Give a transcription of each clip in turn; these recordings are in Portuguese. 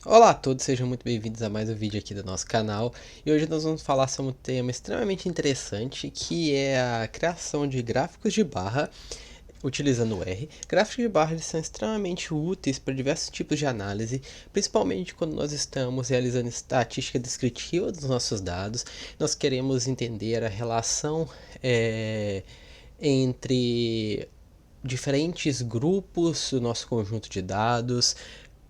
Olá a todos, sejam muito bem-vindos a mais um vídeo aqui do nosso canal. E hoje nós vamos falar sobre um tema extremamente interessante, que é a criação de gráficos de barra utilizando o R. Gráficos de barra eles são extremamente úteis para diversos tipos de análise, principalmente quando nós estamos realizando estatística descritiva dos nossos dados. Nós queremos entender a relação entre diferentes grupos do nosso conjunto de dados,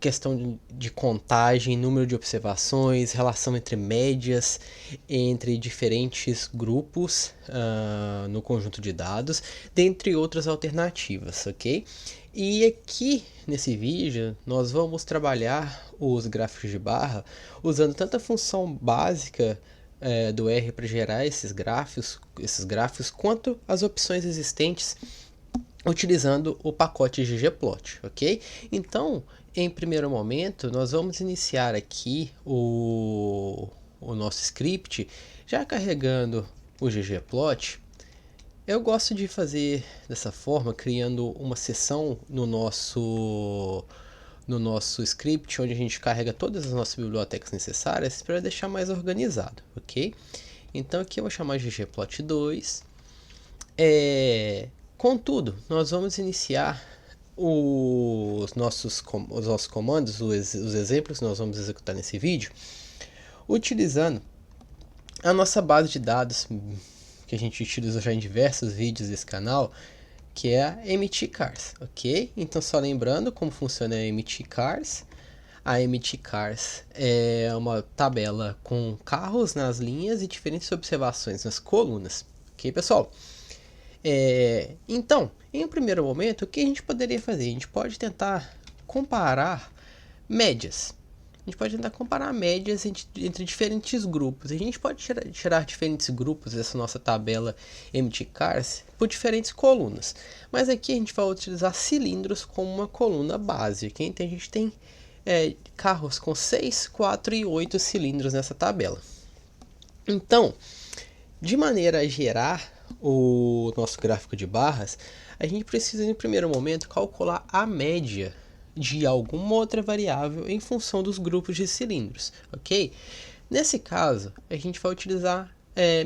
questão de contagem, número de observações, relação entre médias entre diferentes grupos no conjunto de dados, dentre outras alternativas, ok? E aqui nesse vídeo nós vamos trabalhar os gráficos de barra usando tanto a função básica do R para gerar esses gráficos, quanto as opções existentes utilizando o pacote ggplot, ok? Então, em primeiro momento, nós vamos iniciar aqui o nosso script, já carregando o ggplot. Eu gosto de fazer dessa forma, criando uma seção no nosso script, onde a gente carrega todas as nossas bibliotecas necessárias para deixar mais organizado, ok? Então aqui eu vou chamar ggplot2. Contudo, nós vamos iniciar os nossos comandos, os exemplos que nós vamos executar nesse vídeo, utilizando a nossa base de dados que a gente utilizou já em diversos vídeos desse canal, que é a mtcars, ok? Então, só lembrando como funciona a mtcars. A mtcars é uma tabela com carros nas linhas e diferentes observações nas colunas, ok, pessoal? Então, em um primeiro momento, o que a gente poderia fazer? A gente pode tentar comparar médias. A gente pode tentar comparar médias entre diferentes grupos. A gente pode tirar diferentes grupos dessa nossa tabela mtcars por diferentes colunas. Mas aqui a gente vai utilizar cilindros como uma coluna básica. Então a gente tem carros com 6, 4 e 8 cilindros nessa tabela. Então, de maneira a gerar o nosso gráfico de barras, a gente precisa, em primeiro momento, calcular a média de alguma outra variável em função dos grupos de cilindros, ok? Nesse caso, a gente vai utilizar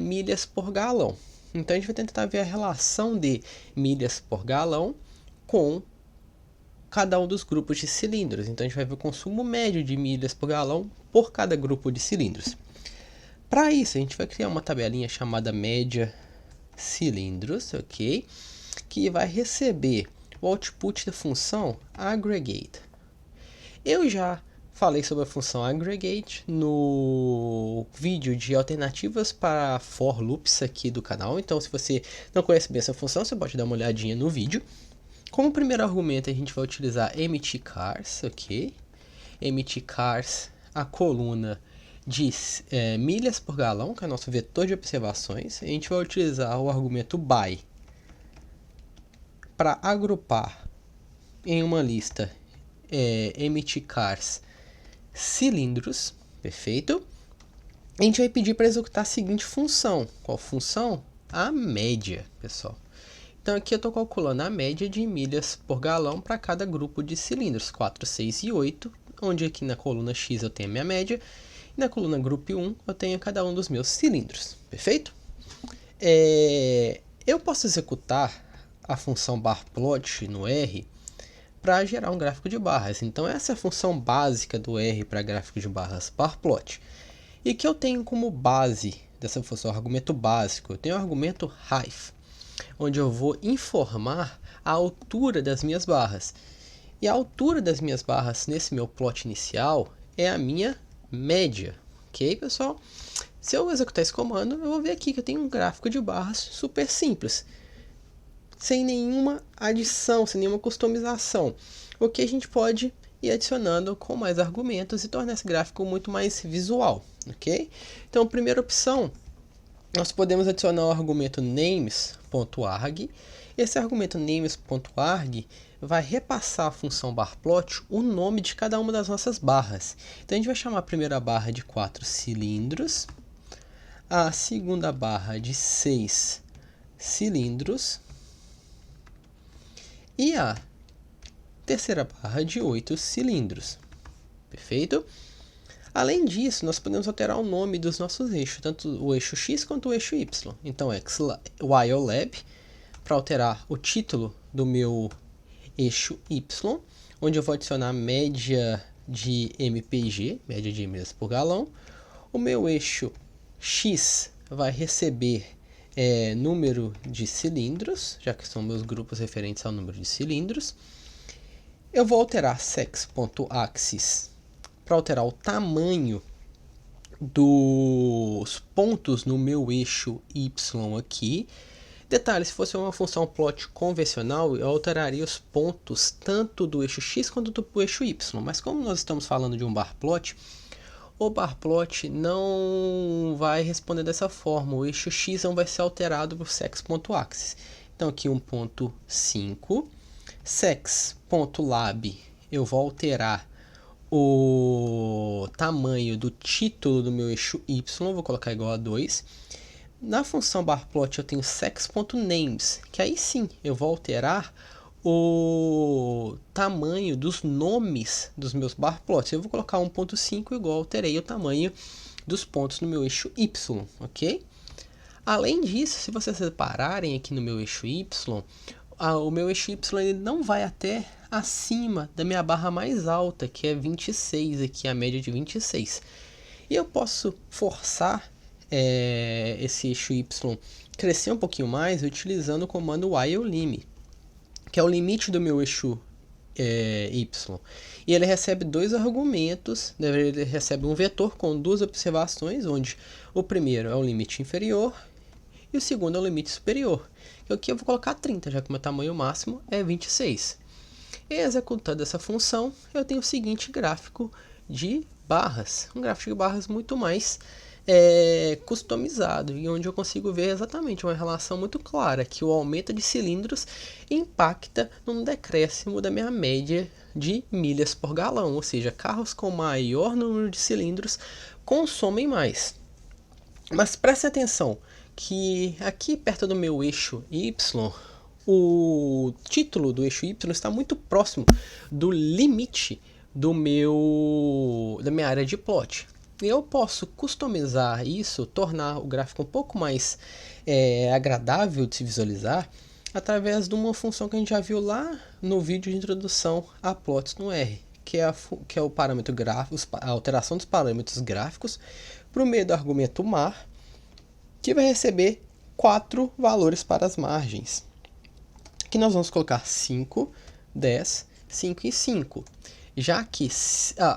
milhas por galão. Então, a gente vai tentar ver a relação de milhas por galão com cada um dos grupos de cilindros. Então, a gente vai ver o consumo médio de milhas por galão por cada grupo de cilindros. Para isso, a gente vai criar uma tabelinha chamada média cilindros, ok? Que vai receber o output da função aggregate. Eu já falei sobre a função aggregate no vídeo de alternativas para for loops aqui do canal. Então, se você não conhece bem essa função, você pode dar uma olhadinha no vídeo. Como primeiro argumento, a gente vai utilizar mtcars, ok? mtcars, a coluna de milhas por galão, que é o nosso vetor de observações. A gente vai utilizar o argumento by para agrupar em uma lista mtcars cilindros, perfeito? A gente vai pedir para executar a seguinte função. Qual função? A média, pessoal. Então aqui eu estou calculando a média de milhas por galão para cada grupo de cilindros, 4, 6 e 8, onde aqui na coluna X eu tenho a minha média, e na coluna grupo 1 eu tenho cada um dos meus cilindros, perfeito? Eu posso executar a função barplot no R para gerar um gráfico de barras. Então essa é a função básica do R para gráfico de barras, barplot. E que eu tenho como base dessa função, argumento básico, eu tenho o argumento height, onde eu vou informar a altura das minhas barras. E a altura das minhas barras nesse meu plot inicial é a minha média, ok, pessoal? Se eu executar esse comando, eu vou ver aqui que eu tenho um gráfico de barras super simples, sem nenhuma adição, sem nenhuma customização. O que a gente pode ir adicionando com mais argumentos e tornar esse gráfico muito mais visual, ok? Então, primeira opção, nós podemos adicionar o argumento names.arg. Esse argumento names.arg vai repassar a função barplot o nome de cada uma das nossas barras. Então a gente vai chamar a primeira barra de 4 cilindros, a segunda barra de 6 cilindros e a terceira barra de 8 cilindros. Perfeito? Além disso, nós podemos alterar o nome dos nossos eixos, tanto o eixo X quanto o eixo Y. Então, YOLAB, para alterar o título do meu eixo Y, onde eu vou adicionar a média de MPG, média de milhas por galão. O meu eixo X vai receber número de cilindros, já que são meus grupos referentes ao número de cilindros. Eu vou alterar sex.axis para alterar o tamanho dos pontos no meu eixo Y aqui. Detalhe, se fosse uma função plot convencional, eu alteraria os pontos tanto do eixo X quanto do eixo Y. Mas como nós estamos falando de um bar plot, o bar plot não vai responder dessa forma. O eixo X não vai ser alterado por sex.axis. Então aqui 1.5. Sex.lab eu vou alterar o tamanho do título do meu eixo Y, vou colocar igual a 2. Na função barplot eu tenho sex.names, que aí sim eu vou alterar o tamanho dos nomes dos meus barplots. Eu vou colocar 1.5 igual alterei o tamanho dos pontos no meu eixo Y, ok? Além disso, se vocês repararem aqui no meu eixo Y, o meu eixo Y ele não vai até acima da minha barra mais alta, que é 26, aqui a média de 26. E eu posso forçar esse eixo Y crescer um pouquinho mais utilizando o comando whilelim, que é o limite do meu eixo Y. E ele recebe dois argumentos, ele recebe um vetor com duas observações, onde o primeiro é o limite inferior e o segundo é o limite superior. E aqui eu vou colocar 30, já que o meu tamanho máximo é 26. E executando essa função, eu tenho o seguinte gráfico de barras. Um gráfico de barras muito mais customizado, e onde eu consigo ver exatamente uma relação muito clara, que o aumento de cilindros impacta num decréscimo da minha média de milhas por galão. Ou seja, carros com maior número de cilindros consomem mais. Mas preste atenção que aqui perto do meu eixo Y, o título do eixo Y está muito próximo do limite da minha área de plot. E eu posso customizar isso, tornar o gráfico um pouco mais agradável de se visualizar, através de uma função que a gente já viu lá no vídeo de introdução a plots no R, que é o parâmetro gráfico, a alteração dos parâmetros gráficos para o meio do argumento mar, que vai receber 4 valores para as margens, que nós vamos colocar 5, 10, 5 e 5, já que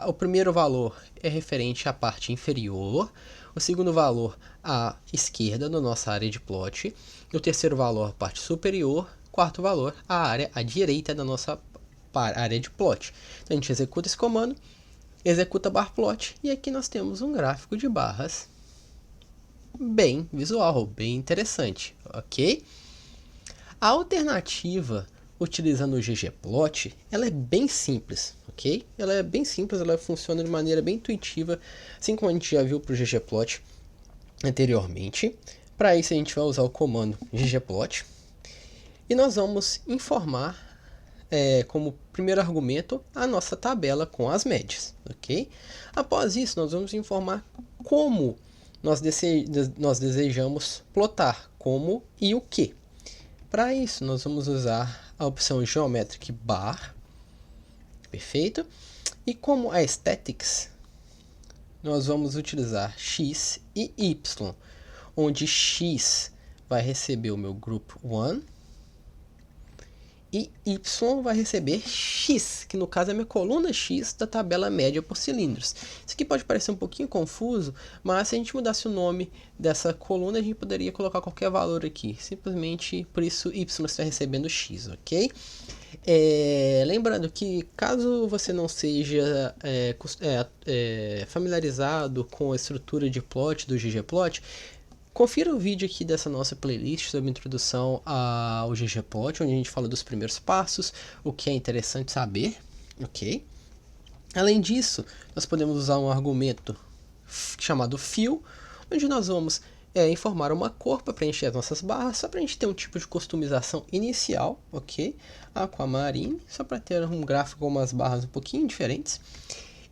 o primeiro valor é referente à parte inferior, o segundo valor à esquerda da nossa área de plot, o terceiro valor à parte superior, quarto valor à direita da nossa área de plot. Então a gente executa esse comando, executa barplot, e aqui nós temos um gráfico de barras bem visual, bem interessante, ok? A alternativa utilizando o ggplot, ela é bem simples, ok? Ela é bem simples, ela funciona de maneira bem intuitiva, assim como a gente já viu para o ggplot anteriormente. Para isso a gente vai usar o comando ggplot e nós vamos informar como primeiro argumento a nossa tabela com as médias, ok? Após isso nós vamos informar como nós desejamos plotar, como e o que. Para isso nós vamos usar a opção Geometric Bar, perfeito? E como aesthetics, nós vamos utilizar X e Y, onde X vai receber o meu group 1 e Y vai receber X, que no caso é a minha coluna X da tabela média por cilindros. Isso aqui pode parecer um pouquinho confuso, mas se a gente mudasse o nome dessa coluna, a gente poderia colocar qualquer valor aqui. Simplesmente, por isso, Y está recebendo X, ok? Lembrando que caso você não seja familiarizado com a estrutura de plot do ggplot, confira o vídeo aqui dessa nossa playlist sobre introdução ao ggplot, onde a gente fala dos primeiros passos, o que é interessante saber, ok? Além disso, nós podemos usar um argumento chamado fill, onde nós vamos informar uma cor para preencher as nossas barras, só para a gente ter um tipo de customização inicial, ok? Aquamarine, só para ter um gráfico com umas barras um pouquinho diferentes.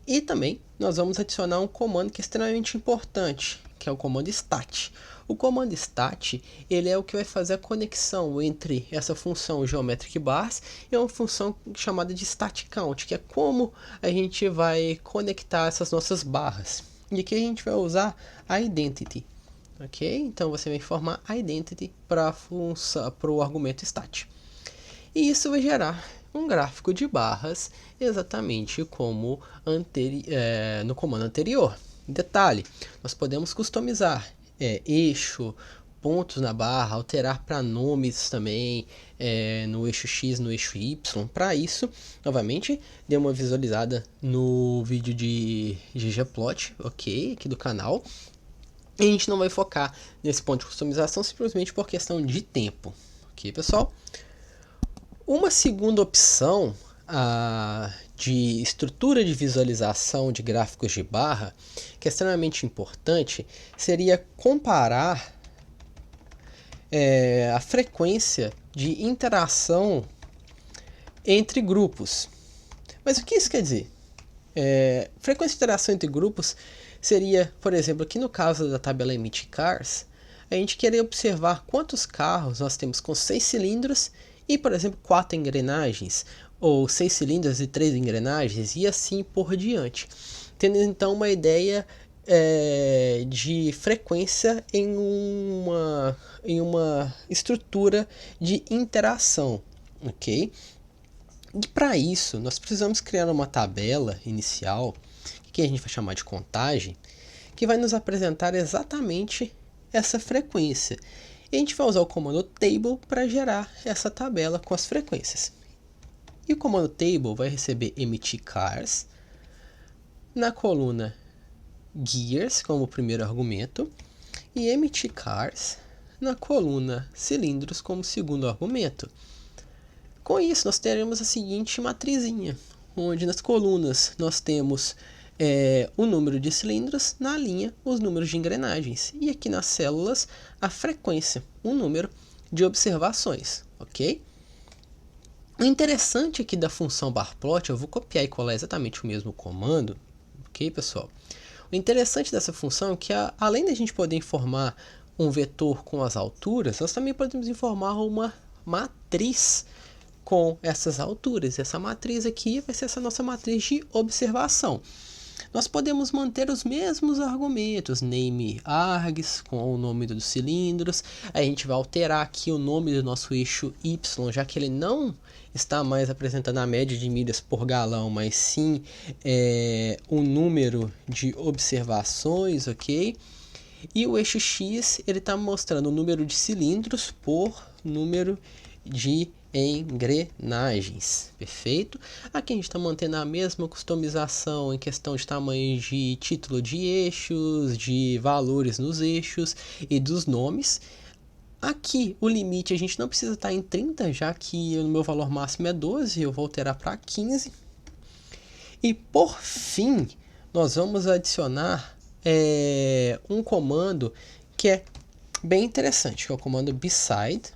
E também nós vamos adicionar um comando que é extremamente importante, que é o comando stat. O comando stat, ele é o que vai fazer a conexão entre essa função geometric bars e uma função chamada de stat count, que é como a gente vai conectar essas nossas barras. E aqui a gente vai usar a identity, ok? Então você vai informar a identity para o argumento stat. E isso vai gerar um gráfico de barras exatamente como no comando anterior. Detalhe, nós podemos customizar eixo, pontos na barra, alterar para nomes também no eixo X, no eixo Y. Para isso, novamente, dê uma visualizada no vídeo de ggplot, ok, aqui do canal. E a gente não vai focar nesse ponto de customização simplesmente por questão de tempo, ok, pessoal? Uma segunda opção de estrutura de visualização de gráficos de barra, que é extremamente importante, seria comparar a frequência de interação entre grupos. Mas o que isso quer dizer? Frequência de interação entre grupos seria, por exemplo, aqui no caso da tabela Emit Cars, a gente querer observar quantos carros nós temos com 6 cilindros e, por exemplo, 4 engrenagens, ou 6 cilindros e 3 engrenagens, e assim por diante. Tendo então uma ideia de frequência em uma estrutura de interação, ok? E para isso, nós precisamos criar uma tabela inicial, que a gente vai chamar de contagem, que vai nos apresentar exatamente essa frequência. E a gente vai usar o comando table para gerar essa tabela com as frequências. E o comando table vai receber emitir cars na coluna gears como primeiro argumento e emitir cars na coluna cilindros como segundo argumento. Com isso, nós teremos a seguinte matrizinha, onde nas colunas nós temos o número de cilindros, na linha os números de engrenagens, e aqui nas células a frequência, o número de observações, ok? O interessante aqui da função barplot, eu vou copiar e colar exatamente o mesmo comando, ok, pessoal? O interessante dessa função é que além da gente poder informar um vetor com as alturas, nós também podemos informar uma matriz com essas alturas. Essa matriz aqui vai ser essa nossa matriz de observação. Nós podemos manter os mesmos argumentos, name args, com o nome dos cilindros. A gente vai alterar aqui o nome do nosso eixo Y, já que ele não está mais apresentando a média de milhas por galão, mas sim o número de observações, ok? E o eixo X, ele está mostrando o número de cilindros por número de engrenagens, perfeito? Aqui a gente está mantendo a mesma customização em questão de tamanho de título de eixos, de valores nos eixos e dos nomes. Aqui o limite a gente não precisa estar em 30, já que o meu valor máximo é 12, eu vou alterar para 15. E por fim, nós vamos adicionar um comando que é bem interessante, que é o comando beside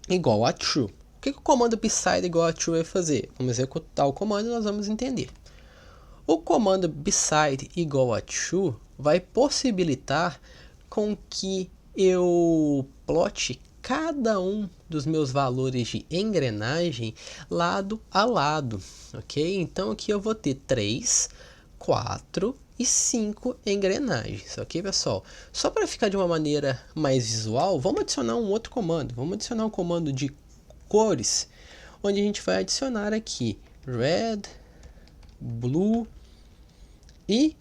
igual a true. O que o comando beside igual a true vai fazer? Vamos executar o comando e nós vamos entender. O comando beside igual a true vai possibilitar com que eu plote cada um dos meus valores de engrenagem lado a lado, ok? Então aqui eu vou ter 3, 4 e 5 engrenagens, ok, pessoal? Só para ficar de uma maneira mais visual, vamos adicionar um outro comando. Vamos adicionar um comando de cores, onde a gente vai adicionar aqui red, blue e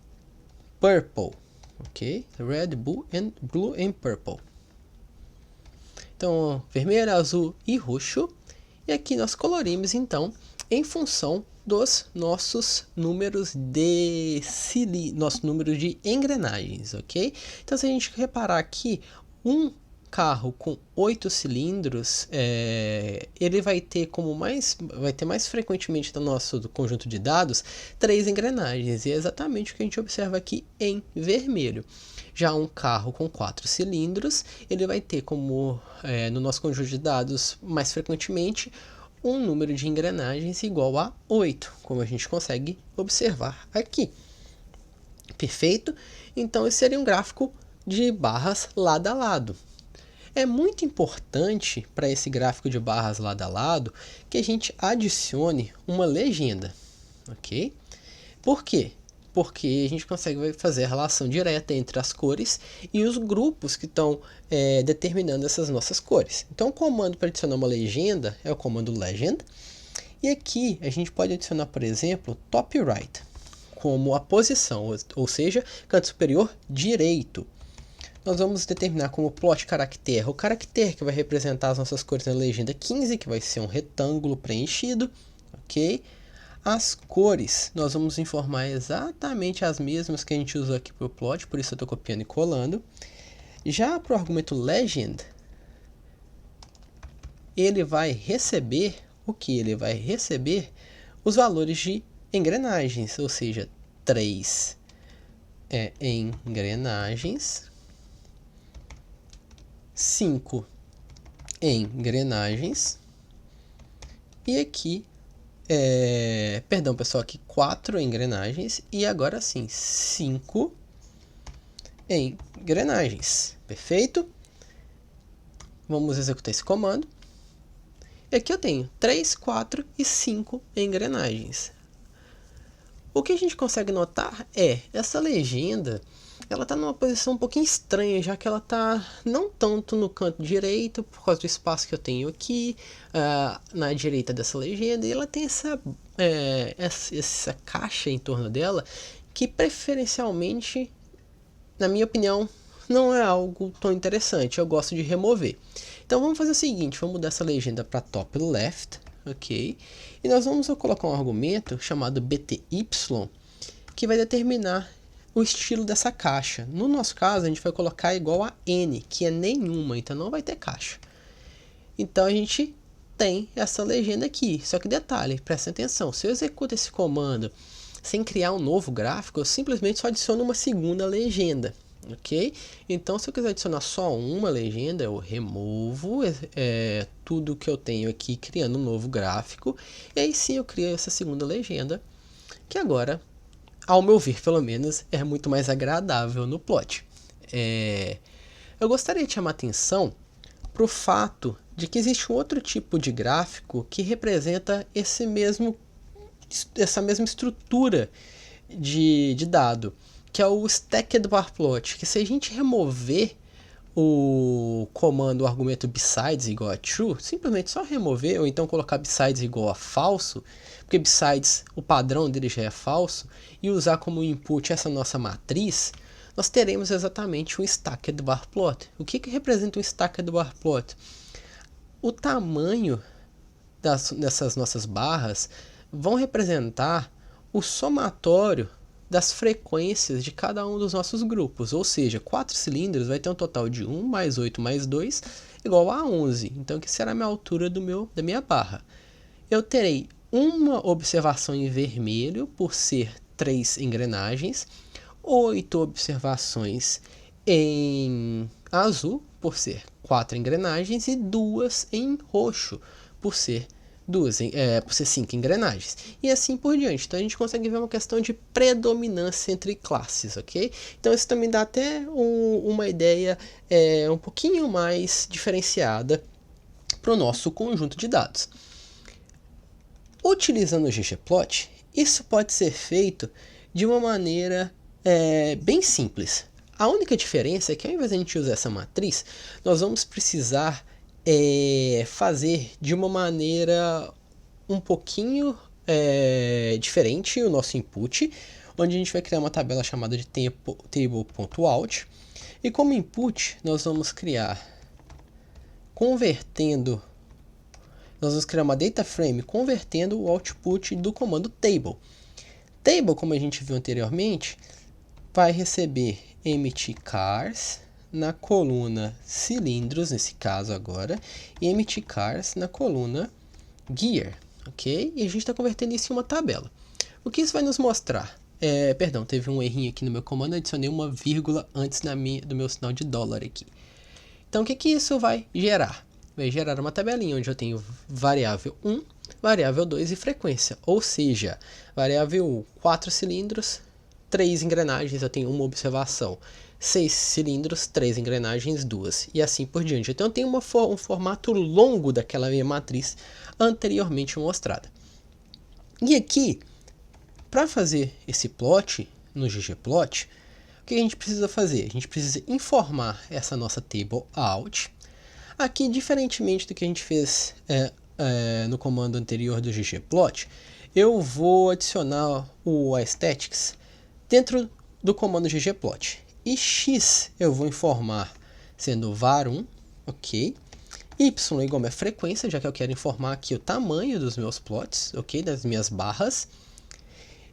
purple, ok? Red, blue and purple. Então, vermelho, azul e roxo. E aqui nós colorimos, então, em função dos nossos números de engrenagens, ok? Então, se a gente reparar aqui, um carro com 8 cilindros, ele vai ter mais frequentemente no nosso conjunto de dados 3 engrenagens, e é exatamente o que a gente observa aqui em vermelho. Já um carro com 4 cilindros, ele vai ter no nosso conjunto de dados mais frequentemente um número de engrenagens igual a 8, como a gente consegue observar aqui. Perfeito? Então esse seria um gráfico de barras lado a lado. É muito importante para esse gráfico de barras lado a lado que a gente adicione uma legenda, ok? Por quê? Porque a gente consegue fazer a relação direta entre as cores e os grupos que estão determinando essas nossas cores. Então o comando para adicionar uma legenda é o comando legend. E aqui a gente pode adicionar, por exemplo, top right, como a posição, ou seja, canto superior direito. Nós vamos determinar como plot caractere o caractere que vai representar as nossas cores na legenda 15, que vai ser um retângulo preenchido, ok? As cores, nós vamos informar exatamente as mesmas que a gente usou aqui para o plot, por isso eu estou copiando e colando. Já para o argumento legend, ele vai receber o que? Ele vai receber os valores de engrenagens, ou seja, 3 engrenagens, 5 engrenagens, e aqui, perdão pessoal, aqui 4 engrenagens, e agora sim, 5 engrenagens, perfeito? Vamos executar esse comando. E aqui eu tenho 3, 4 e 5 engrenagens. O que a gente consegue notar essa legenda, ela está numa posição um pouquinho estranha, já que ela está não tanto no canto direito, por causa do espaço que eu tenho aqui, na direita dessa legenda, e ela tem essa caixa em torno dela, que preferencialmente, na minha opinião, não é algo tão interessante, eu gosto de remover. Então vamos fazer o seguinte, vamos mudar essa legenda para top left, ok? E nós vamos colocar um argumento chamado bty, que vai determinar o estilo dessa caixa. No nosso caso, a gente vai colocar igual a n, que é nenhuma, então não vai ter caixa. Então a gente tem essa legenda aqui, só que detalhe, presta atenção, se eu executo esse comando sem criar um novo gráfico, eu simplesmente só adiciono uma segunda legenda. Ok? Então, se eu quiser adicionar só uma legenda, eu removo tudo que eu tenho aqui, criando um novo gráfico, e aí sim eu crio essa segunda legenda, que agora, ao meu ver pelo menos, é muito mais agradável no plot. Eu gostaria de chamar atenção para o fato de que existe um outro tipo de gráfico que representa essa mesma estrutura de dado, que é o stacked bar plot, que se a gente remover o comando, o argumento besides igual a true, simplesmente só remover, ou então colocar besides igual a falso, porque besides, o padrão dele já é falso, e usar como input essa nossa matriz, nós teremos exatamente um stacked bar plot. O que representa um stacked bar plot? O tamanho dessas nossas barras vão representar o somatório das frequências de cada um dos nossos grupos, ou seja, 4 cilindros vai ter um total de 1 mais 8 mais 2 igual a 11, então que será a minha altura da minha barra. Eu terei uma observação em vermelho por ser 3 engrenagens, 8 observações em azul por ser 4 engrenagens e 2 em roxo por ser 5 engrenagens, e assim por diante. Então a gente consegue ver uma questão de predominância entre classes, ok? Então isso também dá até uma ideia um pouquinho mais diferenciada para o nosso conjunto de dados. Utilizando o ggplot, isso pode ser feito de uma maneira bem simples. A única diferença é que ao invés de a gente usar essa matriz, nós vamos precisar fazer de uma maneira um pouquinho diferente o nosso input, onde a gente vai criar uma tabela chamada de table.out, e como input nós vamos criar uma data frame convertendo o output do comando table. Table, como a gente viu anteriormente, vai receber empty cars, na coluna cilindros, nesse caso agora, e empty cars na coluna gear, ok? E a gente está convertendo isso em uma tabela. O que isso vai nos mostrar? Perdão, teve um errinho aqui no meu comando, adicionei uma vírgula antes do meu sinal de dólar aqui. Então, o que isso vai gerar? Vai gerar uma tabelinha onde eu tenho variável 1, variável 2 e frequência. Ou seja, variável 1, 4 cilindros, 3 engrenagens, eu tenho uma observação. 6 cilindros, 3 engrenagens, 2. E assim por diante. Então, eu tenho um formato longo daquela minha matriz anteriormente mostrada. E aqui, para fazer esse plot no ggplot, o que a gente precisa fazer? A gente precisa informar essa nossa table out. Aqui, diferentemente do que a gente fez no comando anterior do ggplot, eu vou adicionar o aesthetics dentro do comando ggplot. E x eu vou informar sendo var1, ok? Y igual a minha frequência, já que eu quero informar aqui o tamanho dos meus plots, ok? Das minhas barras.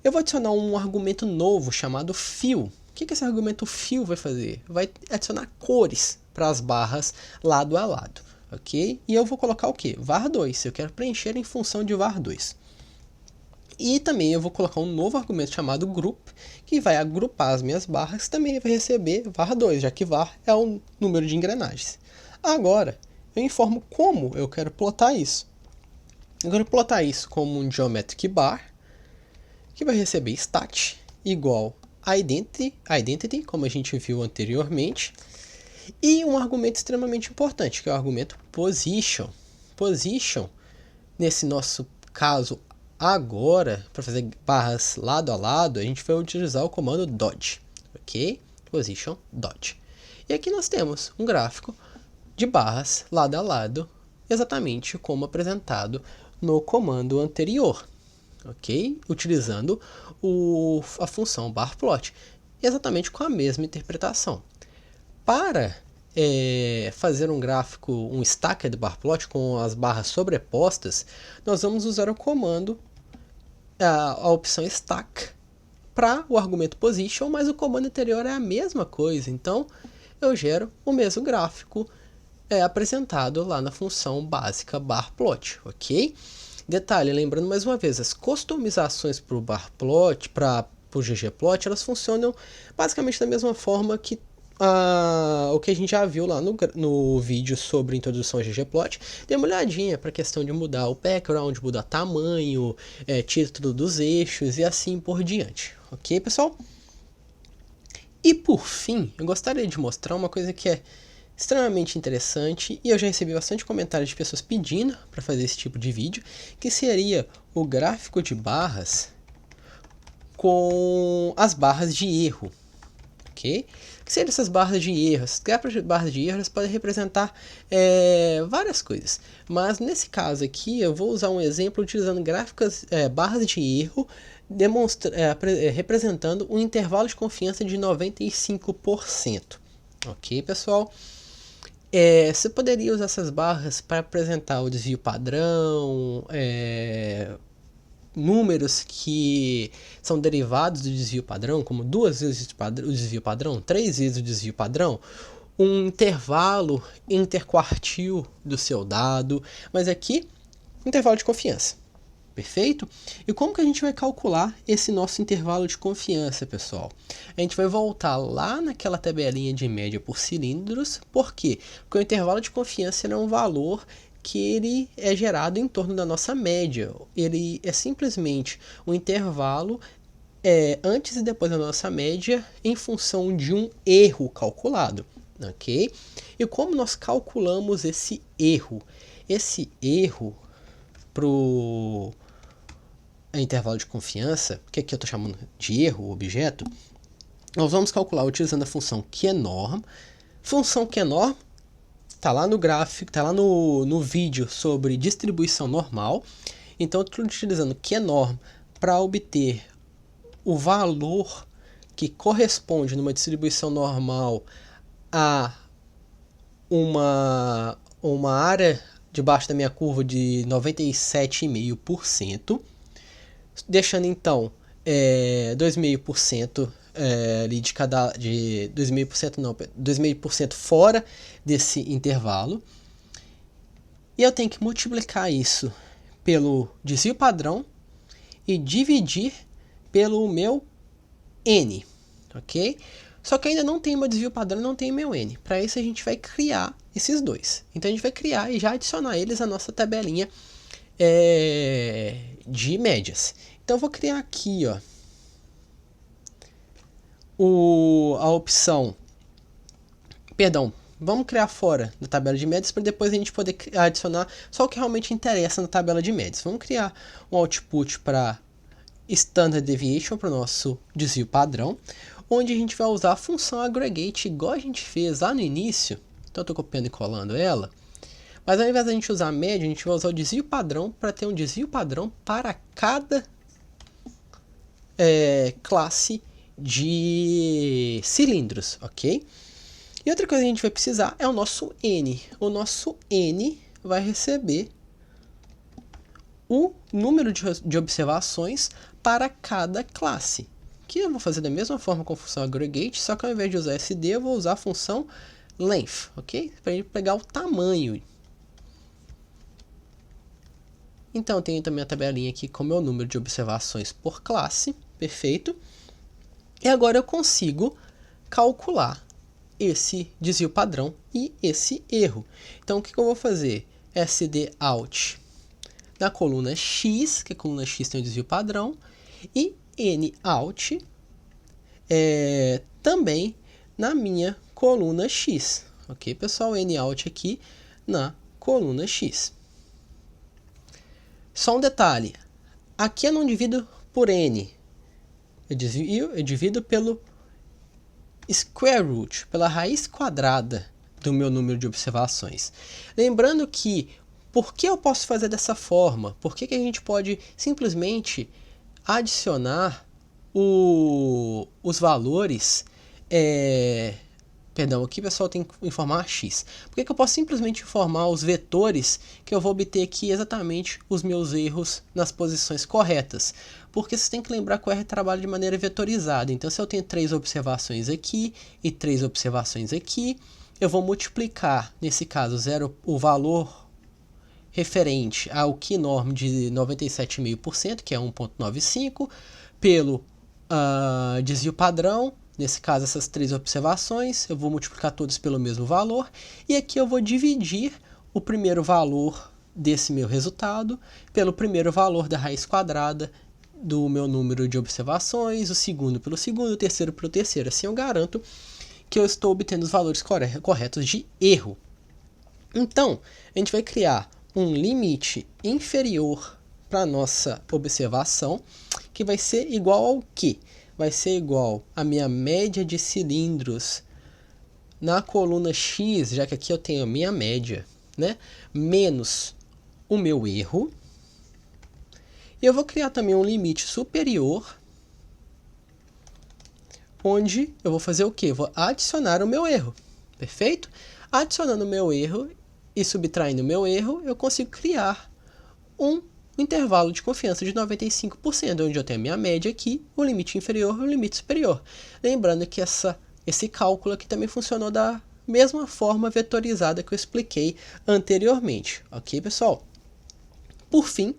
Eu vou adicionar um argumento novo chamado fill. O que esse argumento fill vai fazer? Vai adicionar cores para as barras lado a lado, ok? E eu vou colocar o que? var2, eu quero preencher em função de var2. E também eu vou colocar um novo argumento chamado group, que vai agrupar as minhas barras, também vai receber var2, já que var é o número de engrenagens. Agora, eu informo como eu quero plotar isso. Eu quero plotar isso como um geometric bar, que vai receber stat igual identity, como a gente viu anteriormente, e um argumento extremamente importante, que é o argumento position. Position, nesse nosso caso agora, para fazer barras lado a lado, a gente vai utilizar o comando dodge, ok? Position dodge. E aqui nós temos um gráfico de barras lado a lado, exatamente como apresentado no comando anterior, ok? Utilizando a função barplot, exatamente com a mesma interpretação. Para fazer um gráfico, um stacked barplot com as barras sobrepostas, nós vamos usar o comando, a opção stack, para o argumento position, mas o comando anterior é a mesma coisa, então eu gero o mesmo gráfico apresentado lá na função básica barplot, ok? Detalhe, lembrando mais uma vez, as customizações para o barplot, para o ggplot, elas funcionam basicamente da mesma forma que o que a gente já viu lá no vídeo sobre introdução ao ggplot. Dê uma olhadinha para a questão de mudar o background, mudar tamanho, título dos eixos e assim por diante, ok, pessoal? E por fim, eu gostaria de mostrar uma coisa que é extremamente interessante e eu já recebi bastante comentários de pessoas pedindo para fazer esse tipo de vídeo, que seria o gráfico de barras com as barras de erro, ok? O que seriam essas barras de erro? As gráficos de barras de erro podem representar várias coisas, mas nesse caso aqui eu vou usar um exemplo utilizando barras de erro representando um intervalo de confiança de 95%, ok, pessoal? Você poderia usar essas barras para apresentar o desvio padrão, números que são derivados do desvio padrão, como 2 vezes o desvio padrão, 3 vezes o desvio padrão, um intervalo interquartil do seu dado, mas aqui, intervalo de confiança. Perfeito? E como que a gente vai calcular esse nosso intervalo de confiança, pessoal? A gente vai voltar lá naquela tabelinha de média por cilindros. Por quê? Porque o intervalo de confiança é um valor que ele é gerado em torno da nossa média. Ele é simplesmente um intervalo antes e depois da nossa média em função de um erro calculado, ok? E como nós calculamos esse erro? Esse erro para o intervalo de confiança, que aqui eu estou chamando de erro, objeto, nós vamos calcular utilizando a função QNorm. Função QNorm está lá no gráfico, está lá no vídeo sobre distribuição normal. Então eu estou utilizando QNorm para obter o valor que corresponde numa distribuição normal a uma área debaixo da minha curva de 97,5%. Deixando então 2,5% ali de 2.500%, não, 2.500% fora desse intervalo. E eu tenho que multiplicar isso pelo desvio padrão e dividir pelo meu N, ok? Só que ainda não tem meu desvio padrão, não tem meu N. Para isso a gente vai criar esses dois. Então a gente vai criar e já adicionar eles à nossa tabelinha de médias. Então eu vou criar aqui, ó, a opção, perdão, vamos criar fora da tabela de médias para depois a gente poder adicionar só o que realmente interessa na tabela de médias. Vamos criar um output para Standard Deviation, para o nosso desvio padrão, onde a gente vai usar a função aggregate igual a gente fez lá no início. Então eu estou copiando e colando ela. Mas ao invés da gente usar a média, a gente vai usar o desvio padrão para ter um desvio padrão para cada classe de cilindros, ok? E outra coisa que a gente vai precisar é o nosso N. O nosso N vai receber o número de observações para cada classe. Que eu vou fazer da mesma forma com a função aggregate, só que ao invés de usar SD, eu vou usar a função length, ok? Para a gente pegar o tamanho. Então, eu tenho também a tabelinha aqui com o meu número de observações por classe, perfeito. E agora eu consigo calcular esse desvio padrão e esse erro. Então, o que eu vou fazer? SD out na coluna X, que a coluna X tem o desvio padrão, e N out também na minha coluna X. Ok, pessoal? N out aqui na coluna X. Só um detalhe. Aqui eu não divido por N. Eu divido pelo square root, pela raiz quadrada do meu número de observações. Lembrando que, por que eu posso fazer dessa forma? Por que a gente pode simplesmente adicionar os valores... Perdão, aqui pessoal tem que informar x. Por que eu posso simplesmente informar os vetores que eu vou obter aqui exatamente os meus erros nas posições corretas? Porque você tem que lembrar que o R trabalha de maneira vetorizada. Então, se eu tenho 3 observações aqui e 3 observações aqui, eu vou multiplicar, nesse caso, o valor referente ao Q-norm de 97,5%, que é 1,95, pelo desvio padrão. Nesse caso, essas 3 observações, eu vou multiplicar todos pelo mesmo valor. E aqui eu vou dividir o primeiro valor desse meu resultado pelo primeiro valor da raiz quadrada do meu número de observações, o segundo pelo segundo, o terceiro pelo terceiro. Assim eu garanto que eu estou obtendo os valores corretos de erro. Então, a gente vai criar um limite inferior para a nossa observação, que vai ser igual ao quê? Vai ser igual a minha média de cilindros na coluna X, já que aqui eu tenho a minha média, né? Menos o meu erro. E eu vou criar também um limite superior, onde eu vou fazer o quê? Vou adicionar o meu erro, perfeito? Adicionando o meu erro e subtraindo o meu erro, eu consigo criar um intervalo de confiança de 95%, onde eu tenho a minha média aqui, o limite inferior e o limite superior. Lembrando que esse cálculo aqui também funcionou da mesma forma vetorizada que eu expliquei anteriormente, ok, pessoal? Por fim,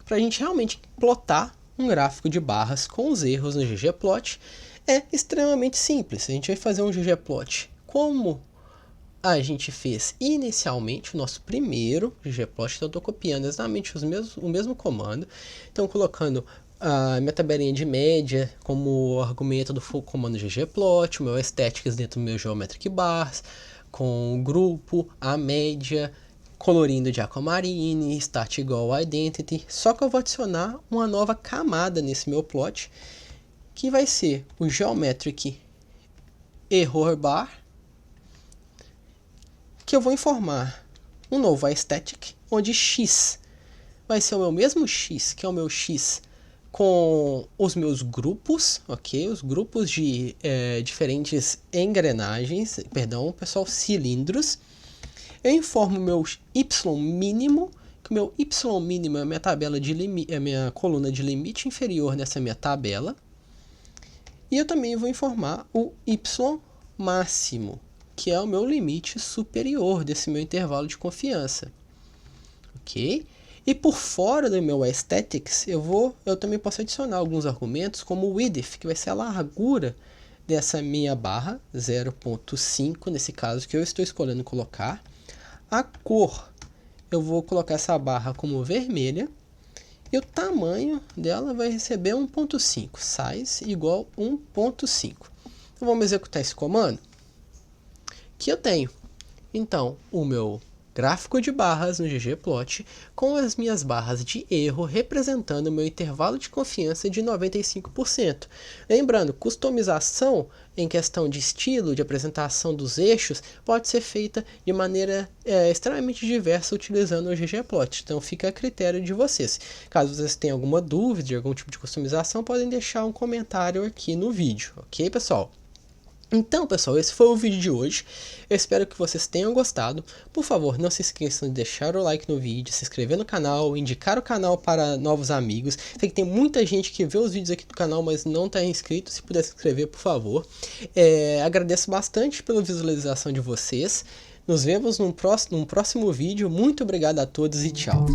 para a gente realmente plotar um gráfico de barras com os erros no ggplot, é extremamente simples. A gente vai fazer um ggplot como a gente fez inicialmente o nosso primeiro ggplot. Então eu estou copiando exatamente o mesmo comando. Então colocando a minha tabelinha de média como argumento do comando ggplot, o meu aesthetics dentro do meu geometric bars, com o grupo, a média, colorindo de aquamarine, start igual identity. Só que eu vou adicionar uma nova camada nesse meu plot, que vai ser o geometric error bar, que eu vou informar um novo aesthetic, onde x vai ser o meu mesmo x, que é o meu x com os meus grupos, ok? Os grupos de diferentes engrenagens, perdão, pessoal, cilindros. Eu informo o meu y mínimo, que o meu y mínimo é a minha tabela de limite, é a minha coluna de limite inferior nessa minha tabela. E eu também vou informar o y máximo, que é o meu limite superior desse meu intervalo de confiança. Ok? E por fora do meu aesthetics, eu também posso adicionar alguns argumentos, como o width, que vai ser a largura dessa minha barra, 0.5, nesse caso que eu estou escolhendo colocar. A cor, eu vou colocar essa barra como vermelha. E o tamanho dela vai receber 1.5, size igual 1.5. Então vamos executar esse comando que eu tenho. Então, o meu gráfico de barras no ggplot com as minhas barras de erro representando o meu intervalo de confiança de 95%. Lembrando, customização em questão de estilo, de apresentação dos eixos, pode ser feita de maneira extremamente diversa utilizando o ggplot. Então fica a critério de vocês. Caso vocês tenham alguma dúvida de algum tipo de customização, podem deixar um comentário aqui no vídeo, ok, pessoal? Então, pessoal, esse foi o vídeo de hoje. Eu espero que vocês tenham gostado. Por favor, não se esqueçam de deixar o like no vídeo, se inscrever no canal, indicar o canal para novos amigos. Sei que tem muita gente que vê os vídeos aqui do canal, mas não está inscrito. Se puder se inscrever, por favor. Agradeço bastante pela visualização de vocês. Nos vemos num próximo vídeo. Muito obrigado a todos e tchau.